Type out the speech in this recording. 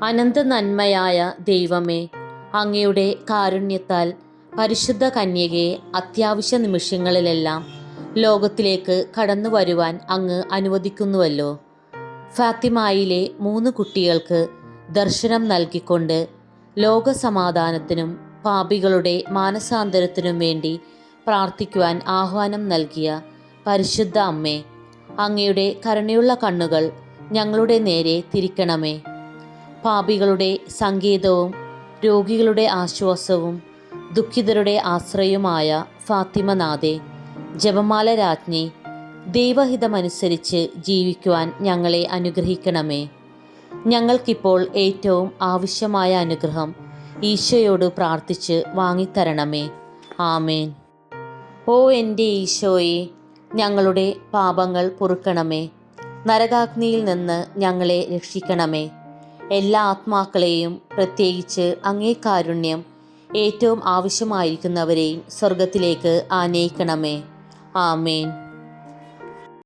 അനന്ത നന്മയായ ദൈവമേ, അങ്ങയുടെ കാരുണ്യത്താൽ പരിശുദ്ധ കന്യകയെ അത്യാവശ്യ നിമിഷങ്ങളിലെല്ലാം ലോകത്തിലേക്ക് കടന്നു വരുവാൻ അങ്ങ് അനുവദിക്കുന്നുവല്ലോ. ഫാത്തിമായിലെ 3 കുട്ടികൾക്ക് ദർശനം നൽകിക്കൊണ്ട് ലോകസമാധാനത്തിനും പാപികളുടെ മാനസാന്തരത്തിനും വേണ്ടി പ്രാർത്ഥിക്കുവാൻ ആഹ്വാനം നൽകിയ പരിശുദ്ധ അമ്മേ, അങ്ങയുടെ കരുണയുള്ള കണ്ണുകൾ ഞങ്ങളുടെ നേരെ തിരിക്കണമേ. പാപികളുടെ സങ്കേതവും രോഗികളുടെ ആശ്വാസവും ദുഃഖിതരുടെ ആശ്രയവുമായ ഫാത്തിമനാഥേ, ജപമാല രാജ്ഞി, ദൈവഹിതമനുസരിച്ച് ജീവിക്കുവാൻ ഞങ്ങളെ അനുഗ്രഹിക്കണമേ. ഞങ്ങൾക്കിപ്പോൾ ഏറ്റവും ആവശ്യമായ അനുഗ്രഹം ഈശോയോട് പ്രാർത്ഥിച്ച് വാങ്ങിത്തരണമേ. ആമേൻ. ഓ എൻ്റെ ഈശോയെ, ഞങ്ങളുടെ പാപങ്ങൾ പൊറുക്കണമേ. നരകാഗ്നിയിൽ നിന്ന് ഞങ്ങളെ രക്ഷിക്കണമേ. എല്ലാ ആത്മാക്കളെയും, പ്രത്യേകിച്ച് അങ്ങേ കാരുണ്യം ഏറ്റവും ആവശ്യമായിരിക്കുന്നവരെയും സ്വർഗത്തിലേക്ക് ആനയിക്കണമേ. ആമേൻ.